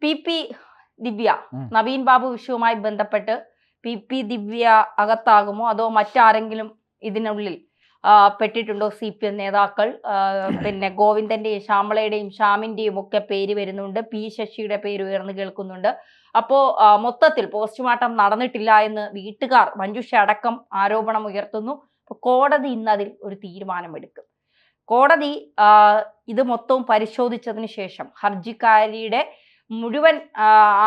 P ദിവ്യ നവീൻ ബാബു വിഷയവുമായി ബന്ധപ്പെട്ട് P ദിവ്യ അകത്താകുമോ അതോ മറ്റാരെങ്കിലും ഇതിനുള്ളിൽ പെട്ടിട്ടുണ്ടോ? CPM നേതാക്കൾ പിന്നെ ഗോവിന്ദന്റെയും ശ്യാമളയുടെയും ഷ്യാമിന്റെയും ഒക്കെ പേര് വരുന്നുണ്ട്. പി ശശിയുടെ പേര് ഉയർന്നു കേൾക്കുന്നുണ്ട്. അപ്പോ മൊത്തത്തിൽ പോസ്റ്റ്മോർട്ടം നടന്നിട്ടില്ല എന്ന് വീട്ടുകാർ മഞ്ജുഷ അടക്കം ആരോപണം ഉയർത്തുന്നു. കോടതി ഇന്ന് അതിൽ ഒരു തീരുമാനമെടുക്കും. കോടതി ഇത് മൊത്തവും പരിശോധിച്ചതിന് ശേഷം ഹർജിക്കാരിയുടെ മുഴുവൻ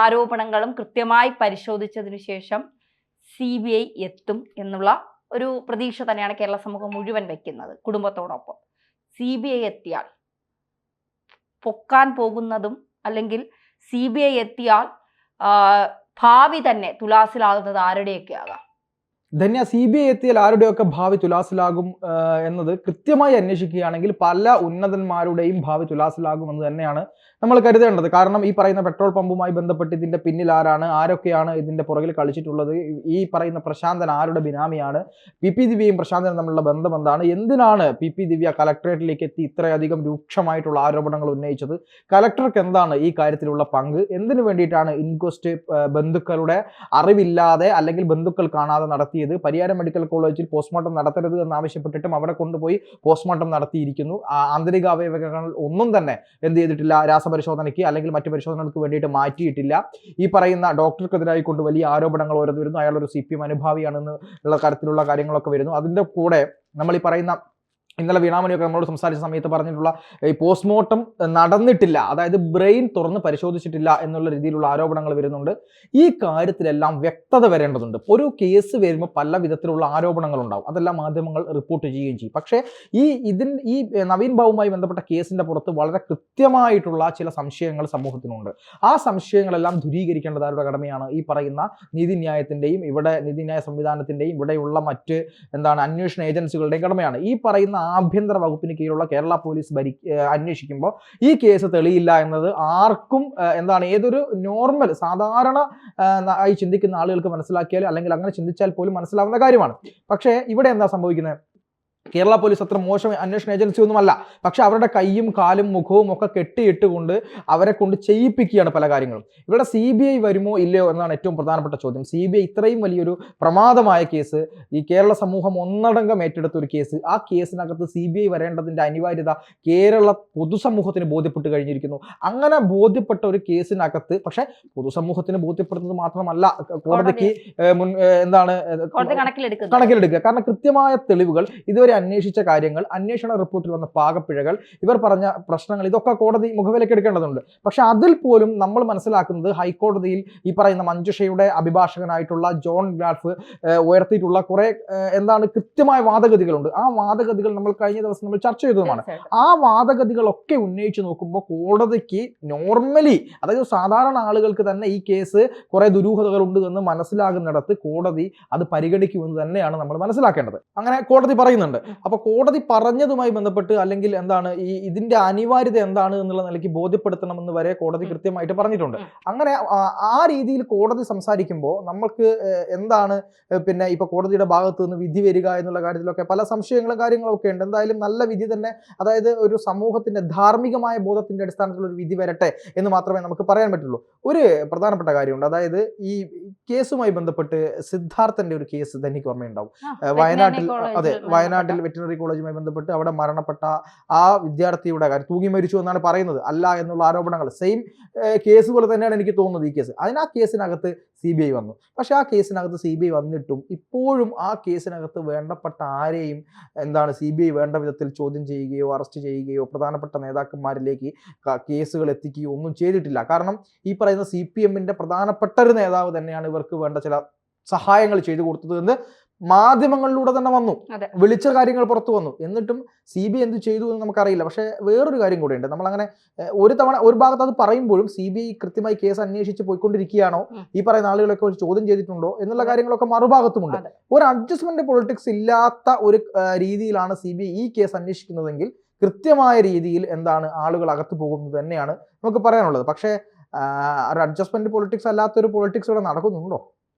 ആരോപണങ്ങളും കൃത്യമായി പരിശോധിച്ചതിന് ശേഷം CBI എത്തും എന്നുള്ള ഒരു പ്രതീക്ഷ തന്നെയാണ് കേരള സമൂഹം മുഴുവൻ വെക്കുന്നത്. കുടുംബത്തോടൊപ്പം CBI എത്തിയാൽ പൊക്കാൻ പോകുന്നതും അല്ലെങ്കിൽ CBI എത്തിയാൽ ഭാവി തന്നെ തുലാസിലാകുന്നത് ആരുടെയൊക്കെ ആകാം. ധന്യ, CBI എത്തിയാൽ ആരുടെയൊക്കെ ഭാവി തുലാസിലാകും എന്നത് കൃത്യമായി അന്വേഷിക്കുകയാണെങ്കിൽ പല ഉന്നതന്മാരുടെയും ഭാവി തുലാസിലാകുമെന്ന് തന്നെയാണ് നമ്മൾ കരുതേണ്ടത്. കാരണം ഈ പറയുന്ന പെട്രോൾ പമ്പുമായി ബന്ധപ്പെട്ട് ഇതിന്റെ പിന്നിൽ ആരൊക്കെയാണ് ഇതിന്റെ പുറകിൽ കളിച്ചിട്ടുള്ളത്, ഈ പറയുന്ന പ്രശാന്തൻ ആരുടെ ബിനാമിയാണ്, പി ദിവ്യയും പ്രശാന്തനും തമ്മിലുള്ള ബന്ധം എന്താണ്, എന്തിനാണ് പി ദിവ്യ കലക്ടറേറ്റിലേക്ക് എത്തി ഇത്രയധികം രൂക്ഷമായിട്ടുള്ള ആരോപണങ്ങൾ ഉന്നയിച്ചത്, കലക്ടർക്ക് എന്താണ് ഈ കാര്യത്തിലുള്ള പങ്ക്, എന്തിനു വേണ്ടിയിട്ടാണ് ഇൻക്വസ്റ്റ് ബന്ധുക്കളുടെ അറിവില്ലാതെ അല്ലെങ്കിൽ ബന്ധുക്കൾ കാണാതെ നടത്തിയത്, പരിയാരം മെഡിക്കൽ കോളേജിൽ പോസ്റ്റ്മോർട്ടം നടത്തരുത് എന്നാവശ്യപ്പെട്ടിട്ടും അവിടെ കൊണ്ടുപോയി പോസ്റ്റ്മോർട്ടം നടത്തിയിരിക്കുന്നു. ആന്തരിക അവയവങ്ങൾ ഒന്നും തന്നെ എന്ത് ചെയ്തിട്ടില്ല, രാസപരിശോധനയ്ക്ക് അല്ലെങ്കിൽ മറ്റു പരിശോധനകൾക്ക് വേണ്ടിയിട്ട് മാറ്റിയിട്ടില്ല. ഈ പറയുന്ന ഡോക്ടർക്കെതിരായി കൊണ്ട് വലിയ ആരോപണങ്ങൾ ഓരോ വരുന്നു. അയാളൊരു CPM അനുഭാവിയാണെന്ന് ഉള്ള തരത്തിലുള്ള കാര്യങ്ങളൊക്കെ വരുന്നു. അതിൻ്റെ കൂടെ നമ്മൾ ഈ പറയുന്ന ഇന്നലെ വീണാമണിയൊക്കെ നമ്മളോട് സംസാരിച്ച സമയത്ത് പറഞ്ഞിട്ടുള്ള ഈ പോസ്റ്റ്മോർട്ടം നടന്നിട്ടില്ല, അതായത് ബ്രെയിൻ തുറന്ന് പരിശോധിച്ചിട്ടില്ല എന്നുള്ള രീതിയിലുള്ള ആരോപണങ്ങൾ വരുന്നുണ്ട്. ഈ കാര്യത്തിലെല്ലാം വ്യക്തത വരേണ്ടതുണ്ട്. ഒരു കേസ് വരുമ്പോൾ പല വിധത്തിലുള്ള ആരോപണങ്ങൾ ഉണ്ടാവും, അതെല്ലാം മാധ്യമങ്ങൾ റിപ്പോർട്ട് ചെയ്യുകയും ചെയ്യും. പക്ഷേ ഈ നവീൻ ബാബുവുമായി ബന്ധപ്പെട്ട കേസിന്റെ പുറത്ത് വളരെ കൃത്യമായിട്ടുള്ള ചില സംശയങ്ങൾ സമൂഹത്തിനുണ്ട്. ആ സംശയങ്ങളെല്ലാം ദൂരീകരിക്കേണ്ടത് ആരുടെ കടമയാണ്? ഈ പറയുന്ന നീതിന്യായത്തിന്റെയും ഇവിടെ നീതിന്യായ സംവിധാനത്തിന്റെയും ഇവിടെയുള്ള മറ്റ് അന്വേഷണ ഏജൻസികളുടെയും കടമയാണ്. ഈ പറയുന്ന ആഭ്യന്തര വകുപ്പിന് കീഴിലുള്ള കേരള പോലീസ് അന്വേഷിക്കുമ്പോൾ ഈ കേസ് തെളിയില്ല എന്നത് ആർക്കും ഏതൊരു നോർമൽ സാധാരണ ആയി ചിന്തിക്കുന്ന ആളുകൾക്ക് മനസ്സിലാക്കിയാൽ അല്ലെങ്കിൽ അങ്ങനെ ചിന്തിച്ചാൽ പോലും മനസ്സിലാവുന്ന കാര്യമാണ്. പക്ഷേ ഇവിടെ എന്താ സംഭവിക്കുന്നത്? കേരള പോലീസ് അത്ര മോശം അന്വേഷണ ഏജൻസി ഒന്നുമല്ല. പക്ഷെ അവരുടെ കൈയും കാലും മുഖവും ഒക്കെ കെട്ടിയിട്ടുകൊണ്ട് അവരെ കൊണ്ട് ചെയ്യിപ്പിക്കുകയാണ് പല കാര്യങ്ങളും. ഇവിടെ CBI വരുമോ ഇല്ലയോ എന്നാണ് ഏറ്റവും പ്രധാനപ്പെട്ട ചോദ്യം. CBI ഇത്രയും വലിയൊരു പ്രമാദമായ കേസ്, ഈ കേരള സമൂഹം ഒന്നടങ്കം ഏറ്റെടുത്ത ഒരു കേസ്, ആ കേസിനകത്ത് CBI വരേണ്ടതിന്റെ അനിവാര്യത കേരള പൊതുസമൂഹത്തിന് ബോധ്യപ്പെട്ട് കഴിഞ്ഞിരിക്കുന്നു. അങ്ങനെ ബോധ്യപ്പെട്ട ഒരു കേസിനകത്ത് പക്ഷെ പൊതുസമൂഹത്തിന് ബോധ്യപ്പെടുന്നത് മാത്രമല്ല കോടതിക്ക് കണക്കിലെടുക്കുക. കാരണം കൃത്യമായ തെളിവുകൾ, ഇതുവരെ അന്വേഷിച്ച കാര്യങ്ങൾ, അന്വേഷണ റിപ്പോർട്ടിൽ വന്ന പാകപ്പിഴകൾ, ഇവർ പറഞ്ഞ പ്രശ്നങ്ങൾ, ഇതൊക്കെ കോടതി മുഖവിലേക്ക് എടുക്കേണ്ടതുണ്ട്. പക്ഷെ അതിൽ പോലും നമ്മൾ മനസ്സിലാക്കുന്നത് ഹൈക്കോടതിയിൽ ഈ പറയുന്ന മഞ്ജുഷയുടെ അഭിഭാഷകനായിട്ടുള്ള ജോൺ ഗ്രാഫ് ഉയർത്തിയിട്ടുള്ള കുറെ കൃത്യമായ വാദഗതികളുണ്ട്. ആ വാദഗതികൾ നമ്മൾ കഴിഞ്ഞ ദിവസം നമ്മൾ ചർച്ച ചെയ്തതുമാണ്. ആ വാദഗതികളൊക്കെ ഉന്നയിച്ചു നോക്കുമ്പോൾ കോടതിക്ക് നോർമലി, അതായത് സാധാരണ ആളുകൾക്ക് തന്നെ ഈ കേസ് കുറെ ദുരൂഹതകൾ ഉണ്ട് എന്ന് മനസ്സിലാകുന്നിടത്ത് കോടതി അത് പരിഗണിക്കുമെന്ന് തന്നെയാണ് നമ്മൾ മനസ്സിലാക്കേണ്ടത്. അങ്ങനെ കോടതി പറയുന്നുണ്ട്. അപ്പൊ കോടതി പറഞ്ഞതുമായി ബന്ധപ്പെട്ട് അല്ലെങ്കിൽ ഇതിന്റെ അനിവാര്യത എന്താണ് എന്നുള്ള നിലയ്ക്ക് ബോധ്യപ്പെടുത്തണമെന്ന് വരെ കോടതി കൃത്യമായിട്ട് പറഞ്ഞിട്ടുണ്ട്. അങ്ങനെ ആ രീതിയിൽ കോടതി സംസാരിക്കുമ്പോൾ നമ്മൾക്ക് പിന്നെ ഇപ്പൊ കോടതിയുടെ ഭാഗത്ത് നിന്ന് വിധി വരിക എന്നുള്ള കാര്യത്തിലൊക്കെ പല സംശയങ്ങളും കാര്യങ്ങളും ഒക്കെ ഉണ്ട്. എന്തായാലും നല്ല വിധി തന്നെ, അതായത് ഒരു സമൂഹത്തിന്റെ ധാർമ്മികമായ ബോധത്തിന്റെ അടിസ്ഥാനത്തിലുള്ള ഒരു വിധി വരട്ടെ എന്ന് മാത്രമേ നമുക്ക് പറയാൻ പറ്റുള്ളൂ. ഒരു പ്രധാനപ്പെട്ട കാര്യമുണ്ട്, അതായത് ഈ കേസുമായി ബന്ധപ്പെട്ട് സിദ്ധാർത്ഥന്റെ ഒരു കേസ് തനിക്ക് ഓർമ്മയുണ്ടാവും. വയനാട്ടിൽ വെറ്റിനറി കോളേജുമായി ബന്ധപ്പെട്ട് അവിടെ മരണപ്പെട്ട ആ വിദ്യാർത്ഥിയുടെ കാര്യം തൂങ്ങി മരിച്ചു എന്നാണ് പറയുന്നത്, അല്ല എന്നുള്ള ആരോപണങ്ങൾ സെയിം കേസ് പോലെ തന്നെയാണ് എനിക്ക് തോന്നുന്നത് ഈ കേസ്. ആ കേസിനകത്ത് CBI വന്നു. പക്ഷെ ആ കേസിനകത്ത് CBI വന്നിട്ടും ഇപ്പോഴും ആ കേസിനകത്ത് വേണ്ടപ്പെട്ട ആരെയും CBI വേണ്ട വിധത്തിൽ ചോദ്യം ചെയ്യുകയോ അറസ്റ്റ് ചെയ്യുകയോ പ്രധാനപ്പെട്ട നേതാക്കന്മാരിലേക്ക് കേസുകൾ എത്തിക്കുകയോ ഒന്നും ചെയ്തിട്ടില്ല. കാരണം ഈ പറയുന്ന CPMന്റെ പ്രധാനപ്പെട്ട ഒരു നേതാവ് തന്നെയാണ് ഇവർക്ക് വേണ്ട ചില സഹായങ്ങൾ ചെയ്തു കൊടുത്തത് എന്ന് മാധ്യമങ്ങളിലൂടെ തന്നെ വന്നു, വിളിച്ച കാര്യങ്ങൾ പുറത്തു വന്നു. എന്നിട്ടും CBI എന്ത് ചെയ്തു എന്ന് നമുക്കറിയില്ല. പക്ഷെ വേറൊരു കാര്യം കൂടെയുണ്ട്. നമ്മളങ്ങനെ ഒരു ഭാഗത്ത് അത് പറയുമ്പോഴും CBI കൃത്യമായി കേസ് അന്വേഷിച്ച് പോയിക്കൊണ്ടിരിക്കുകയാണോ, ഈ പറയുന്ന ആളുകളൊക്കെ ഒരു ചോദ്യം ചെയ്തിട്ടുണ്ടോ എന്നുള്ള കാര്യങ്ങളൊക്കെ മറുഭാഗത്തുമുണ്ട്. ഒരു അഡ്ജസ്റ്റ്മെന്റ് പൊളിറ്റിക്സ് ഇല്ലാത്ത ഒരു രീതിയിലാണ് CBI ഈ കേസ് അന്വേഷിക്കുന്നതെങ്കിൽ കൃത്യമായ രീതിയിൽ ആളുകൾ അകത്തു പോകുന്നത് തന്നെയാണ് നമുക്ക് പറയാനുള്ളത്. പക്ഷേ ഒരു അഡ്ജസ്റ്റ്മെന്റ് പൊളിറ്റിക്സ് അല്ലാത്തൊരു പൊളിറ്റിക്സ് ഇവിടെ നടക്കുന്നുണ്ടോ?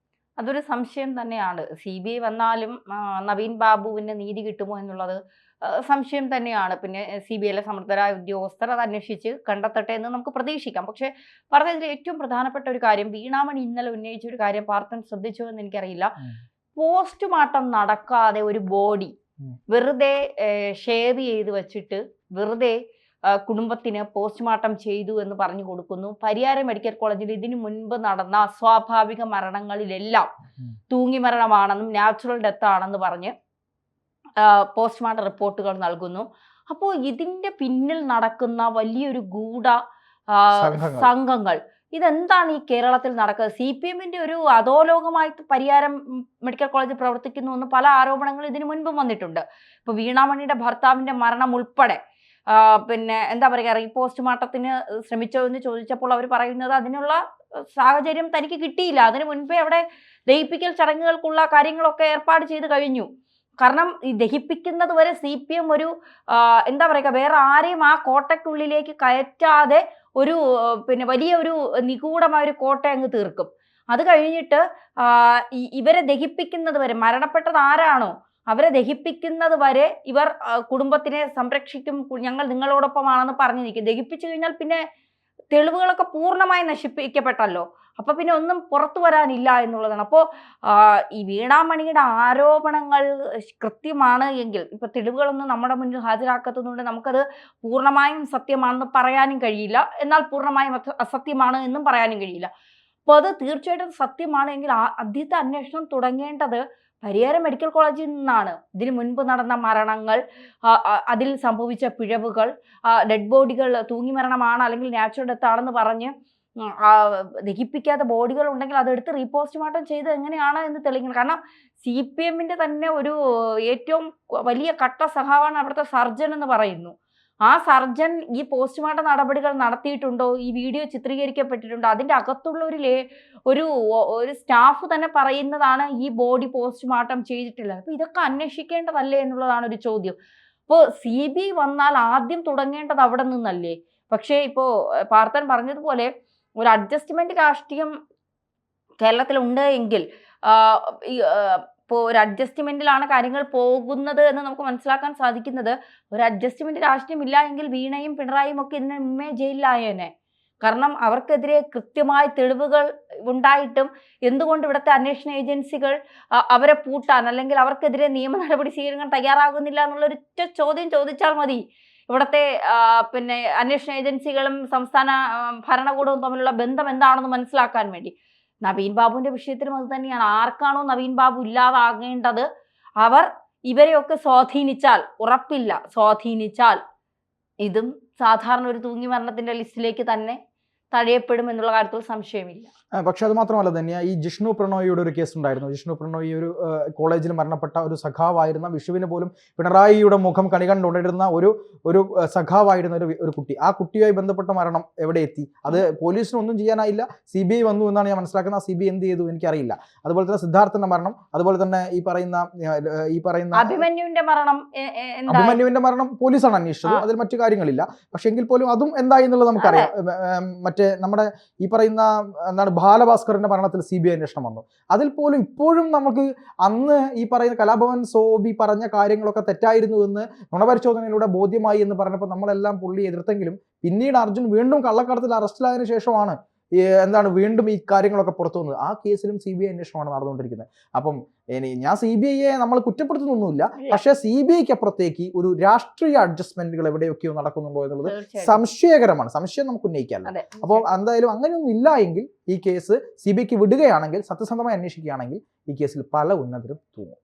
അതൊരു സംശയം തന്നെയാണ്. CBI വന്നാലും നവീൻ ബാബുവിന് നീതി കിട്ടുമോ എന്നുള്ളത് സംശയം തന്നെയാണ്. പിന്നെ CBIയിലെ സമർത്ഥരായ ഉദ്യോഗസ്ഥർ അത് അന്വേഷിച്ച് കണ്ടെത്തട്ടെ എന്ന് നമുക്ക് പ്രതീക്ഷിക്കാം. പക്ഷെ പറഞ്ഞതിൽ ഏറ്റവും പ്രധാനപ്പെട്ട ഒരു കാര്യം, വീണാമണി ഇന്നലെ ഉന്നയിച്ച ഒരു കാര്യം പാർത്ഥൻ ശ്രദ്ധിച്ചോ എന്ന് എനിക്കറിയില്ല. പോസ്റ്റ്മോർട്ടം നടക്കാതെ ഒരു ബോഡി വെറുതെ ഷേവ് ചെയ്ത് വെച്ചിട്ട് വെറുതെ കുടുംബത്തിന് പോസ്റ്റ്മോർട്ടം ചെയ്തു എന്ന് പറഞ്ഞു കൊടുക്കുന്നു. പരിയാരം മെഡിക്കൽ കോളേജിൽ ഇതിനു മുൻപ് നടന്ന അസ്വാഭാവിക മരണങ്ങളിലെല്ലാം തൂങ്ങി മരണമാണെന്നും നാച്ചുറൽ ഡെത്ത് ആണെന്ന് പറഞ്ഞ് പോസ്റ്റ്മോർട്ടം റിപ്പോർട്ടുകൾ നൽകുന്നു. അപ്പോൾ ഇതിന്റെ പിന്നിൽ നടക്കുന്ന വലിയൊരു ഗൂഢ സംഘങ്ങൾ, ഇതെന്താണ് ഈ കേരളത്തിൽ നടക്കുന്നത്? CPMന്റെ ഒരു അധോലോകമായി പരിയാരം മെഡിക്കൽ കോളേജ് പ്രവർത്തിക്കുന്നു എന്ന് പല ആരോപണങ്ങൾ ഇതിനു മുൻപും വന്നിട്ടുണ്ട്. ഇപ്പൊ വീണാമണിയുടെ ഭർത്താവിന്റെ മരണം ഉൾപ്പെടെ പിന്നെ എന്താ പറയുക, പോസ്റ്റ്മോർട്ടത്തിന് ശ്രമിച്ചോ എന്ന് ചോദിച്ചപ്പോൾ അവർ പറയുന്നത് അതിനുള്ള സാഹചര്യം തനിക്ക് കിട്ടിയില്ല, അതിനു മുൻപേ അവിടെ ദഹിപ്പിക്കൽ ചടങ്ങുകൾക്കുള്ള കാര്യങ്ങളൊക്കെ ഏർപ്പാട് ചെയ്ത് കഴിഞ്ഞു. കാരണം ഈ ദഹിപ്പിക്കുന്നത് വരെ CPM ഒരു എന്താ പറയുക, വേറെ ആരെയും ആ കോട്ടയ്ക്കുള്ളിലേക്ക് കയറ്റാതെ ഒരു പിന്നെ വലിയ ഒരു നിഗൂഢമായ ഒരു കോട്ട അങ്ങ് തീർക്കും. അത് കഴിഞ്ഞിട്ട് ഇവരെ ദഹിപ്പിക്കുന്നത് വരെ, മരണപ്പെട്ടത് ആരാണോ അവരെ ദഹിപ്പിക്കുന്നത് വരെ ഇവർ കുടുംബത്തിനെ സംരക്ഷിക്കും, ഞങ്ങൾ നിങ്ങളോടൊപ്പമാണെന്ന് പറഞ്ഞു നിൽക്കും. ദഹിപ്പിച്ചു കഴിഞ്ഞാൽ പിന്നെ തെളിവുകളൊക്കെ പൂർണ്ണമായി നശിപ്പിക്കപ്പെട്ടല്ലോ, അപ്പൊ പിന്നെ ഒന്നും പുറത്തു വരാനില്ല എന്നുള്ളതാണ്. അപ്പോൾ ഈ വീണാമണിയുടെ ആരോപണങ്ങൾ കൃത്യമാണ് എങ്കിൽ, ഇപ്പൊ തെളിവുകളൊന്നും നമ്മുടെ മുന്നിൽ ഹാജരാക്കാത്തതുകൊണ്ട് നമുക്കത് പൂർണ്ണമായും സത്യമാണെന്ന് പറയാനും കഴിയില്ല, എന്നാൽ പൂർണ്ണമായും അസത്യമാണ് എന്നും പറയാനും കഴിയില്ല. അപ്പോൾ അത് തീർച്ചയായിട്ടും സത്യമാണെങ്കിൽ ആദ്യത്തെ അന്വേഷണം തുടങ്ങേണ്ടത് പരിയാരം മെഡിക്കൽ കോളേജിൽ നിന്നാണ്. ഇതിനു മുൻപ് നടന്ന മരണങ്ങൾ, അതിൽ സംഭവിച്ച പിഴവുകൾ, ഡെഡ് ബോഡികൾ തൂങ്ങി മരണമാണ് അല്ലെങ്കിൽ നാച്ചുറൽ ഡെത്ത് ആണെന്ന് പറഞ്ഞ് ദഹിപ്പിക്കാത്ത ബോഡികൾ ഉണ്ടെങ്കിൽ അതെടുത്ത് റീപോസ്റ്റ്മോർട്ടം ചെയ്ത് എങ്ങനെയാണ് എന്ന് തെളിയിക്കണം. കാരണം CPMന്റെ തന്നെ ഒരു ഏറ്റവും വലിയ കട്ട സഹാവാണ് അവിടുത്തെ സർജൻ എന്ന് പറയുന്നു. ആ സർജൻ ഈ പോസ്റ്റ്മോർട്ടം നടപടികൾ നടത്തിയിട്ടുണ്ടോ, ഈ വീഡിയോ ചിത്രീകരിക്കപ്പെട്ടിട്ടുണ്ടോ, അതിൻ്റെ അകത്തുള്ള ഒരു സ്റ്റാഫ് തന്നെ പറയുന്നതാണ് ഈ ബോഡി പോസ്റ്റ്മോർട്ടം ചെയ്തിട്ടില്ല. അപ്പോൾ ഇതൊക്കെ അന്വേഷിക്കേണ്ടതല്ലേ എന്നുള്ളതാണ് ഒരു ചോദ്യം. അപ്പോൾ CBI വന്നാൽ ആദ്യം തുടങ്ങേണ്ടത് അവിടെ നിന്നല്ലേ? പക്ഷേ ഇപ്പോൾ പാർത്ഥൻ പറഞ്ഞതുപോലെ ഒരു അഡ്ജസ്റ്റ്മെന്റ് രാഷ്ട്രീയം കേരളത്തിലുണ്ട് എങ്കിൽ ഇപ്പോൾ ഒരു അഡ്ജസ്റ്റ്മെന്റിലാണ് കാര്യങ്ങൾ പോകുന്നത് എന്ന് നമുക്ക് മനസ്സിലാക്കാൻ സാധിക്കുന്നത്. ഒരു അഡ്ജസ്റ്റ്മെന്റ് രാഷ്ട്രീയം ഇല്ല എങ്കിൽ വീണയും പിണറായിയും ഒക്കെ ഇതിന് മുമ്പേ ജയിലിലായേനെ. കാരണം അവർക്കെതിരെ കൃത്യമായ തെളിവുകൾ ഉണ്ടായിട്ടും എന്തുകൊണ്ട് ഇവിടുത്തെ അന്വേഷണ ഏജൻസികൾ അവരെ പൂട്ടാൻ അല്ലെങ്കിൽ അവർക്കെതിരെ നിയമ നടപടി സ്വീകരിക്കാൻ തയ്യാറാകുന്നില്ല എന്നുള്ളൊരു ചോദ്യം ചോദിച്ചാൽ മതി. ഇവിടുത്തെ പിന്നെ അന്വേഷണ ഏജൻസികളും സംസ്ഥാന ഭരണകൂടവും തമ്മിലുള്ള ബന്ധം എന്താണെന്ന് മനസ്സിലാക്കാൻ വേണ്ടി. നവീൻ ബാബുവിന്റെ വിഷയത്തിലും അത് തന്നെയാണ്. ആർക്കാണോ നവീൻ ബാബു ഇല്ലാതാകേണ്ടത് അവർ ഇവരെയൊക്കെ സ്വാധീനിച്ചാൽ, ഉറപ്പില്ല, സ്വാധീനിച്ചാൽ ഇതും സാധാരണ ഒരു തൂങ്ങി മരണത്തിന്റെ ലിസ്റ്റിലേക്ക് തന്നെ തഴയപ്പെടും എന്നുള്ള കാര്യത്തിൽ സംശയമില്ല. പക്ഷെ അത് മാത്രമല്ല തന്നെ ഈ ജിഷ്ണു പ്രണോയിയുടെ ഒരു കേസ് ഉണ്ടായിരുന്നു. ജിഷ്ണു പ്രണോയി ഒരു കോളേജിൽ മരണപ്പെട്ട ഒരു സഖാവായിരുന്ന, വിഷുവിന് പോലും പിണറായിയുടെ മുഖം കണി കണ്ടുകൊണ്ടിരുന്ന ഒരു സഖാവായിരുന്ന ഒരു കുട്ടി. ആ കുട്ടിയുമായി ബന്ധപ്പെട്ട മരണം എവിടെ എത്തി? അത് പോലീസിനൊന്നും ചെയ്യാനായില്ല. CBI വന്നു എന്നാണ് ഞാൻ മനസ്സിലാക്കുന്നത്. CBI എന്ത് ചെയ്തു എനിക്കറിയില്ല. അതുപോലെ തന്നെ സിദ്ധാർത്ഥന്റെ മരണം, അതുപോലെ തന്നെ ഈ പറയുന്ന അഭിമന്യുവിന്റെ മരണം പോലീസാണ് അന്വേഷിച്ചത്. അതിൽ മറ്റു കാര്യങ്ങളില്ല. പക്ഷെ എങ്കിൽ പോലും അതും എന്തായി എന്നുള്ളത് നമുക്കറിയാം. മറ്റേ നമ്മുടെ ഈ പറയുന്ന എന്താണ് ബാലഭാസ്കറിന്റെ മരണത്തിൽ CBI അന്വേഷണം വന്നു. അതിൽ പോലും ഇപ്പോഴും നമുക്ക് അന്ന് ഈ പറയുന്ന കലാഭവൻ സോബി പറഞ്ഞ കാര്യങ്ങളൊക്കെ തെറ്റായിരുന്നു എന്ന് നുണപരിശോധനയിലൂടെ ബോധ്യമായി എന്ന് പറഞ്ഞപ്പോൾ നമ്മളെല്ലാം പുള്ളി എതിർത്തെങ്കിലും പിന്നീട് അർജുൻ വീണ്ടും കള്ളക്കടത്തിൽ അറസ്റ്റിലായതിനു ശേഷമാണ് വീണ്ടും ഈ കാര്യങ്ങളൊക്കെ പുറത്തു വന്നത്. ആ കേസിലും CBI അന്വേഷണമാണ് നടന്നുകൊണ്ടിരിക്കുന്നത്. അപ്പം ഞാൻ CBIയെ നമ്മൾ കുറ്റപ്പെടുത്തുന്നൊന്നുമില്ല. പക്ഷേ CBIക്ക് അപ്പുറത്തേക്ക് ഒരു രാഷ്ട്രീയ അഡ്ജസ്റ്റ്മെന്റുകൾ എവിടെയൊക്കെയോ നടക്കുന്നുണ്ടോ എന്നുള്ളത് സംശയകരമാണ്. സംശയം നമുക്ക് ഉന്നയിക്കാമല്ലോ. അപ്പോൾ എന്തായാലും അങ്ങനെയൊന്നും ഇല്ല എങ്കിൽ ഈ കേസ് CBIക്ക് വിടുകയാണെങ്കിൽ, സത്യസന്ധമായി അന്വേഷിക്കുകയാണെങ്കിൽ ഈ കേസിൽ പല ഉന്നതരും തൂങ്ങും.